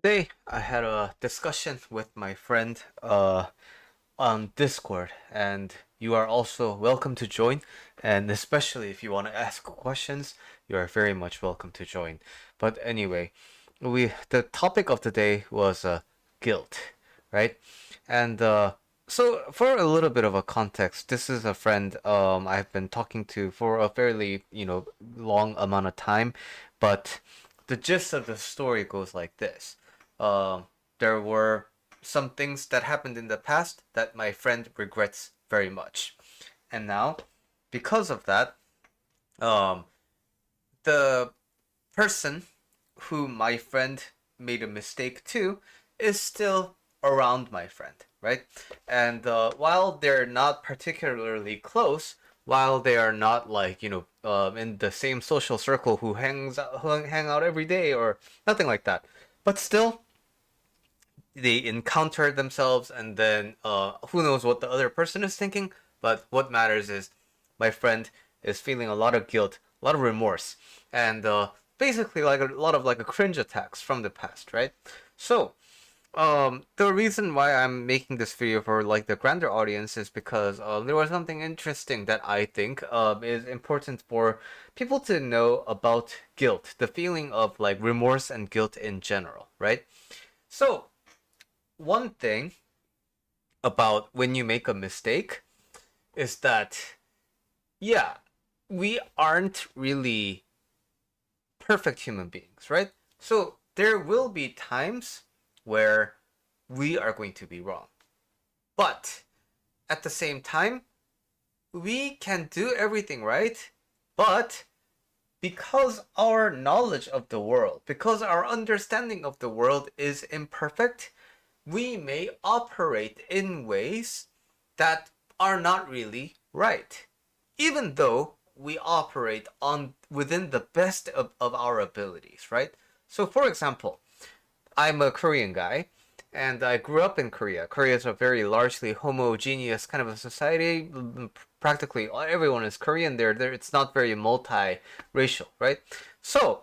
Today, I had a discussion with my friend on Discord, and you are also welcome to join. And especially if you want to ask questions, you are very much welcome to join. But anyway, the topic of the day was guilt, right? And so, for a little bit of a context, this is a friend I've been talking to for a fairly long amount of time, but the gist of the story goes like this. Um, there were some things that happened in the past that my friend regrets very much. And now, because of that, um, the person who my friend made a mistake to is still around my friend, right? And while they're not particularly close, while they are not like in the same social circle who hang out every day or nothing like that, but still they encounter themselves, and then who knows what the other person is thinking. But what matters is my friend is feeling a lot of guilt, a lot of remorse, and basically like a lot of like a cringe attacks from the past, right? So the reason why I'm making this video for like the grander audience is because there was something interesting that I think is important for people to know about guilt, the feeling of like remorse and guilt in general, right? So one thing about when you make a mistake is that, yeah, we aren't really perfect human beings, right? So there will be times where we are going to be wrong. But at the same time, we can do everything right, but because our knowledge of the world, because our understanding of the world is imperfect, we may operate in ways that are not really right, even though we operate on within the best of our abilities, right? So for example, I'm a Korean guy, and I grew up in Korea. Korea is a very largely homogeneous kind of a society. Practically everyone is Korean there. It's not very multi-racial, right? So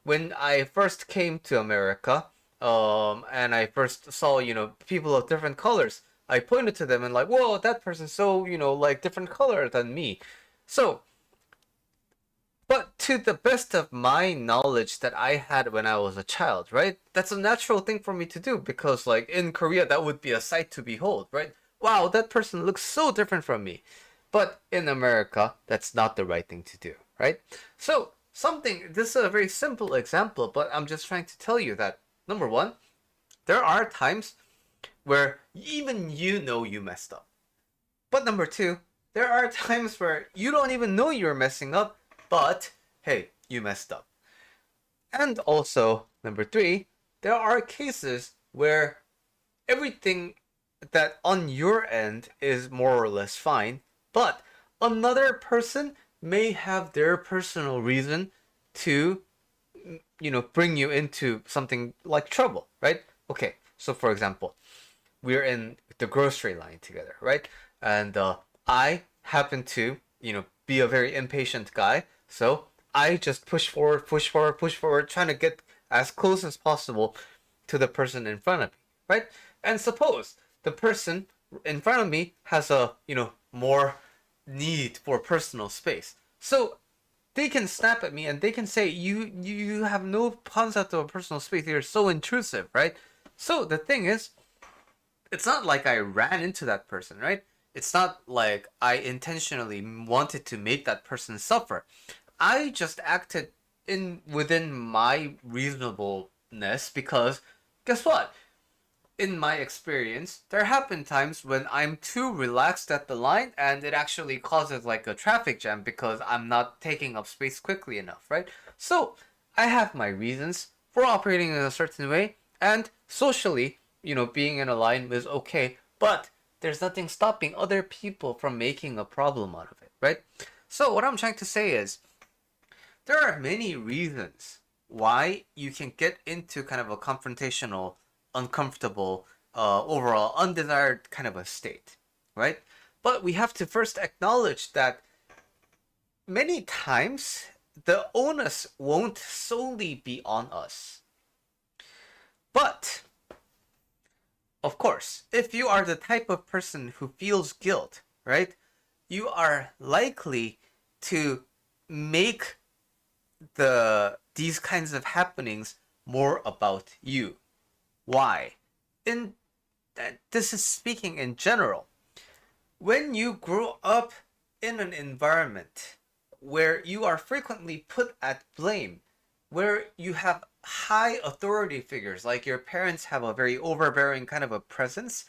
when I first came to America, and I first saw people of different colors, I pointed to them and like, whoa, that person's so like different color than me. So but to the best of my knowledge that I had when I was a child, right? That's a natural thing for me to do because, like, in Korea, that would be a sight to behold, right? Wow, that person looks so different from me. But in America, that's not the right thing to do, right? So, this is a very simple example, but I'm just trying to tell you that, number one, there are times where even you know you messed up. But number two, there are times where you don't even know you're messing up, but hey, you messed up. And also, number three, there are cases where everything that on your end is more or less fine, but another person may have their personal reason to, bring you into something like trouble, right? Okay, so for example, we're in the grocery line together, right? And I happen to, be a very impatient guy, so I just push forward, push forward, push forward, trying to get as close as possible to the person in front of me, right? And suppose the person in front of me has a, more need for personal space. So they can snap at me and they can say you have no concept of a personal space. You're so intrusive, right? So the thing is, it's not like I ran into that person, right? It's not like I intentionally wanted to make that person suffer. I just acted in within my reasonableness because guess what? In my experience, there have been times when I'm too relaxed at the line and it actually causes like a traffic jam because I'm not taking up space quickly enough, right? So, I have my reasons for operating in a certain way, and socially, being in a line is okay, but there's nothing stopping other people from making a problem out of it, right? So, what I'm trying to say is there are many reasons why you can get into kind of a confrontational, uncomfortable, overall undesired kind of a state, right? But we have to first acknowledge that many times the onus won't solely be on us. But Of course, if you are the type of person who feels guilt, right, you are likely to make these kinds of happenings more about you. Why? In this is speaking in general. When you grow up in an environment where you are frequently put at blame, where you have high authority figures, like your parents have a very overbearing kind of a presence,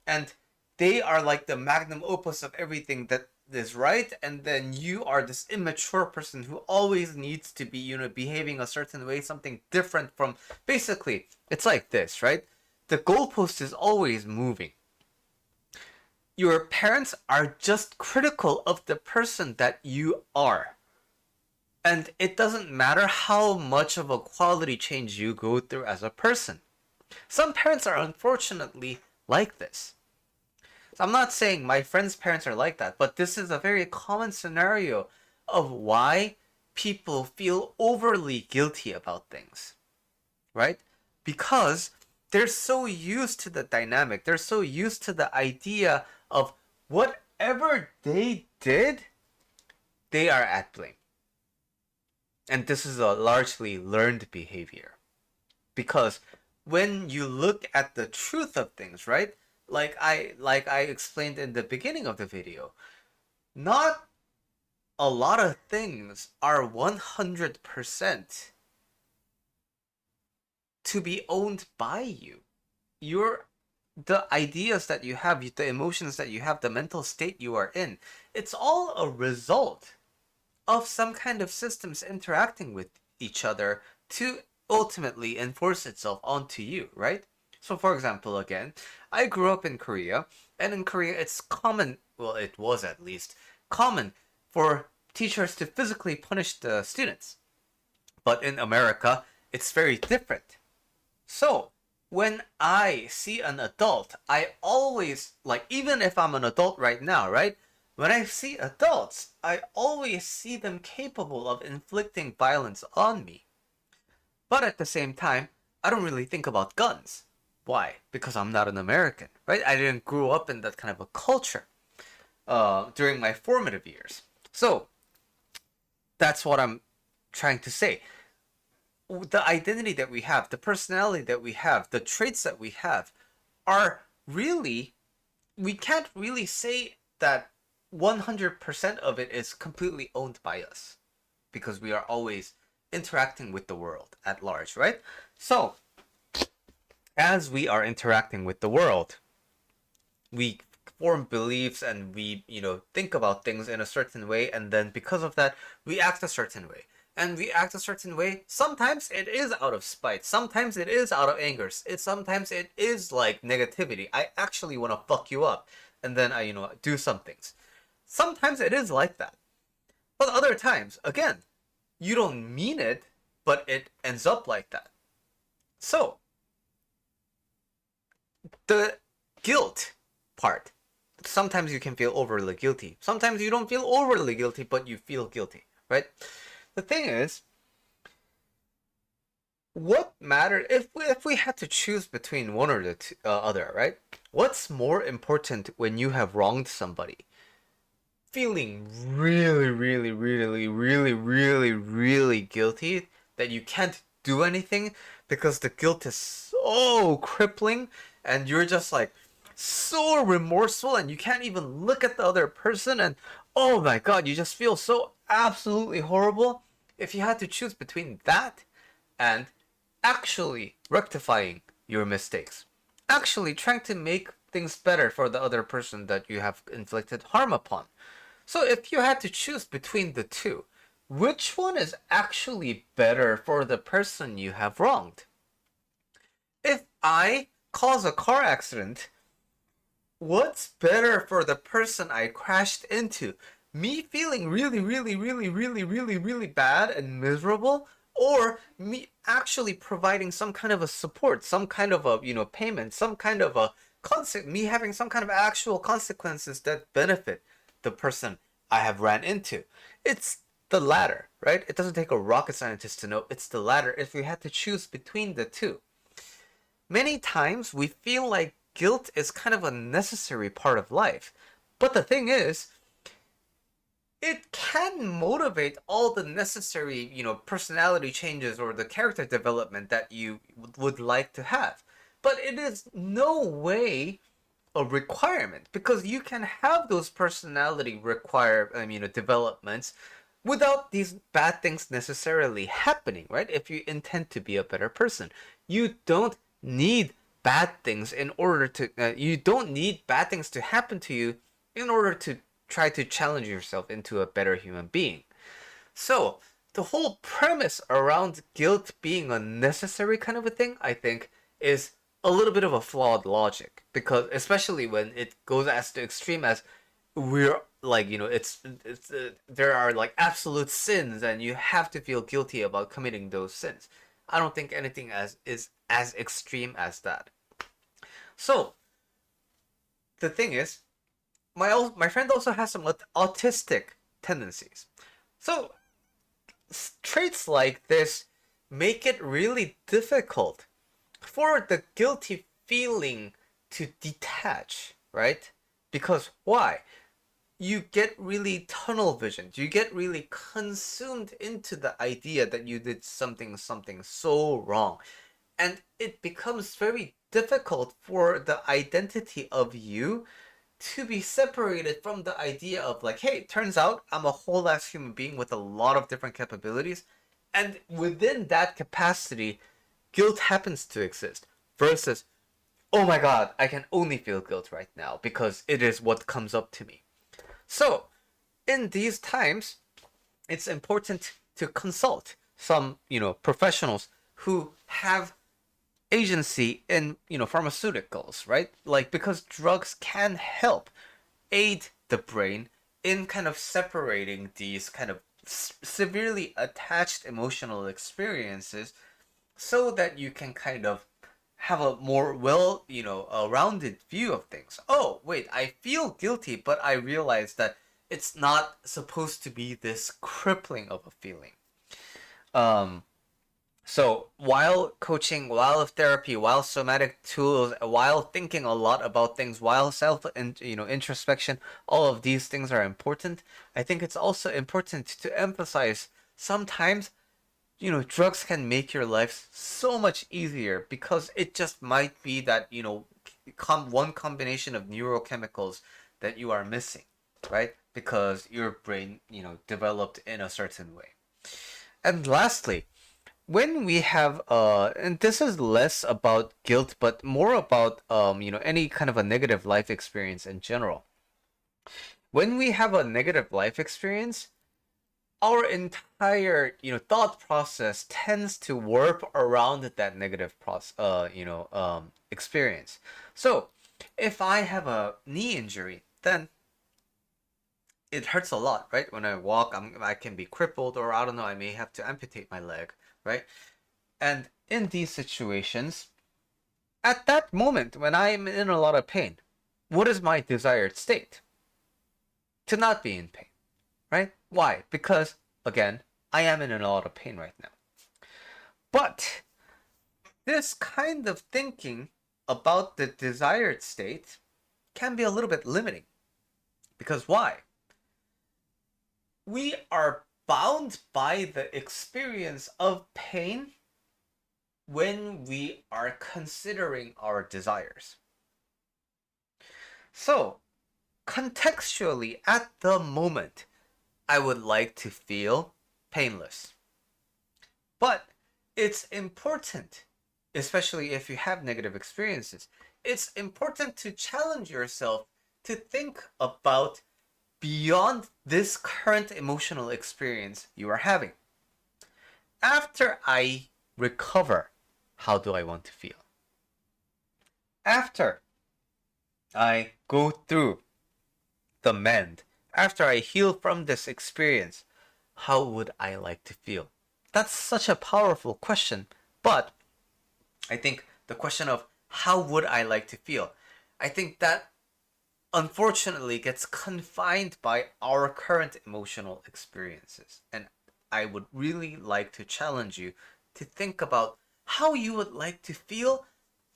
and they are like the magnum opus of everything that is right, and then you are this immature person who always needs to be, behaving a certain way, something different from, basically, it's like this, right? The goalpost is always moving. Your parents are just critical of the person that you are. And it doesn't matter how much of a quality change you go through as a person. Some parents are unfortunately like this. So I'm not saying my friends' parents are like that, but this is a very common scenario of why people feel overly guilty about things, right? Because they're so used to the dynamic, they're so used to the idea of whatever they did, they are at blame. And this is a largely learned behavior. Because when you look at the truth of things, right? Like I explained in the beginning of the video, not a lot of things are 100% to be owned by you. The ideas that you have, the emotions that you have, the mental state you are in, it's all a result of some kind of systems interacting with each other to ultimately enforce itself onto you, right? So for example, again, I grew up in Korea, and in Korea it's common, well, it was at least, common for teachers to physically punish the students. But in America, it's very different. So, when I see an adult, I always, like, even if I'm an adult right now, right? When I see adults, I always see them capable of inflicting violence on me. But at the same time, I don't really think about guns. Why? Because I'm not an American, right? I didn't grow up in that kind of a culture during my formative years. So, that's what I'm trying to say. The identity that we have, the personality that we have, the traits that we have are really, we can't really say that 100% of it is completely owned by us because we are always interacting with the world at large, right? So, as we are interacting with the world, we form beliefs and we, think about things in a certain way, and then because of that, we act a certain way. And we act a certain way. Sometimes it is out of spite. Sometimes it is out of anger. Sometimes it is like negativity. I actually want to fuck you up, and then I, do some things. Sometimes it is like that. But other times, again, you don't mean it, but it ends up like that. So, the guilt part. Sometimes you can feel overly guilty. Sometimes you don't feel overly guilty, but you feel guilty, right? The thing is, what mattered if we had to choose between one or the other, right? What's more important when you have wronged somebody? Feeling really, really, really, really, really, really guilty that you can't do anything because the guilt is so crippling, and you're just like so remorseful, and you can't even look at the other person, and oh my god, you just feel so absolutely horrible. If you had to choose between that and actually rectifying your mistakes, actually trying to make things better for the other person that you have inflicted harm upon. So if you had to choose between the two, which one is actually better for the person you have wronged? If I cause a car accident, what's better for the person I crashed into? Me feeling really, really, really, really, really, really bad and miserable, or me actually providing some kind of a support, some kind of a, payment, some kind of a me having some kind of actual consequences that benefit the person I have ran into? It's the latter, right? It doesn't take a rocket scientist to know it's the latter if we had to choose between the two. Many times we feel like guilt is kind of a necessary part of life. But the thing is, it can motivate all the necessary, personality changes or the character development that you would like to have. But it is no way a requirement, because you can have those personality developments without these bad things necessarily happening, right? If you intend to be a better person, you don't need bad things in order to you don't need bad things to happen to you in order to try to challenge yourself into a better human being. So the whole premise around guilt being a necessary kind of a thing, I think, is a little bit of a flawed logic, because especially when it goes as to extreme as we're like, it's there are like absolute sins and you have to feel guilty about committing those sins. I don't think anything is as extreme as that. So the thing is, my friend also has some autistic tendencies. So traits like this make it really difficult for the guilty feeling to detach, right? Because why? You get really tunnel visioned. You get really consumed into the idea that you did something so wrong. And it becomes very difficult for the identity of you to be separated from the idea of like, hey, it turns out I'm a whole ass human being with a lot of different capabilities. And within that capacity, guilt happens to exist. Versus, oh my god, I can only feel guilt right now because it is what comes up to me. So, in these times, it's important to consult some, professionals who have agency in, pharmaceuticals, right? Like, because drugs can help aid the brain in kind of separating these kind of severely attached emotional experiences so that you can kind of have a more a rounded view of things. Oh, wait, I feel guilty, but I realize that it's not supposed to be this crippling of a feeling. Um, so while coaching, while therapy, while somatic tools, while thinking a lot about things, while self and introspection, all of these things are important. I think it's also important to emphasize sometimes drugs can make your life so much easier because it just might be that, one combination of neurochemicals that you are missing, right? Because your brain, developed in a certain way. And lastly, when we have, and this is less about guilt, but more about, any kind of a negative life experience in general. When we have a negative life experience, our entire thought process tends to warp around that negative experience. So if I have a knee injury, then it hurts a lot, right? When I walk, I can be crippled, or I don't know, I may have to amputate my leg, right? And in these situations, at that moment when I'm in a lot of pain, what is my desired state? To not be in pain, right? Why? Because, again, I am in a lot of pain right now. But this kind of thinking about the desired state can be a little bit limiting. Because why? We are bound by the experience of pain when we are considering our desires. So, contextually, at the moment, I would like to feel painless. But it's important, especially if you have negative experiences, it's important to challenge yourself to think about beyond this current emotional experience you are having. After I recover, how do I want to feel? After I go through the mend, after I heal from this experience, how would I like to feel? That's such a powerful question, but I think the question of how would I like to feel, I think that unfortunately gets confined by our current emotional experiences. And I would really like to challenge you to think about how you would like to feel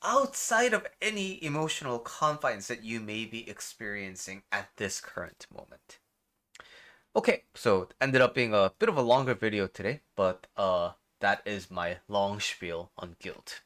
outside of any emotional confines that you may be experiencing at this current moment. Okay, so it ended up being a bit of a longer video today, but that is my long spiel on guilt.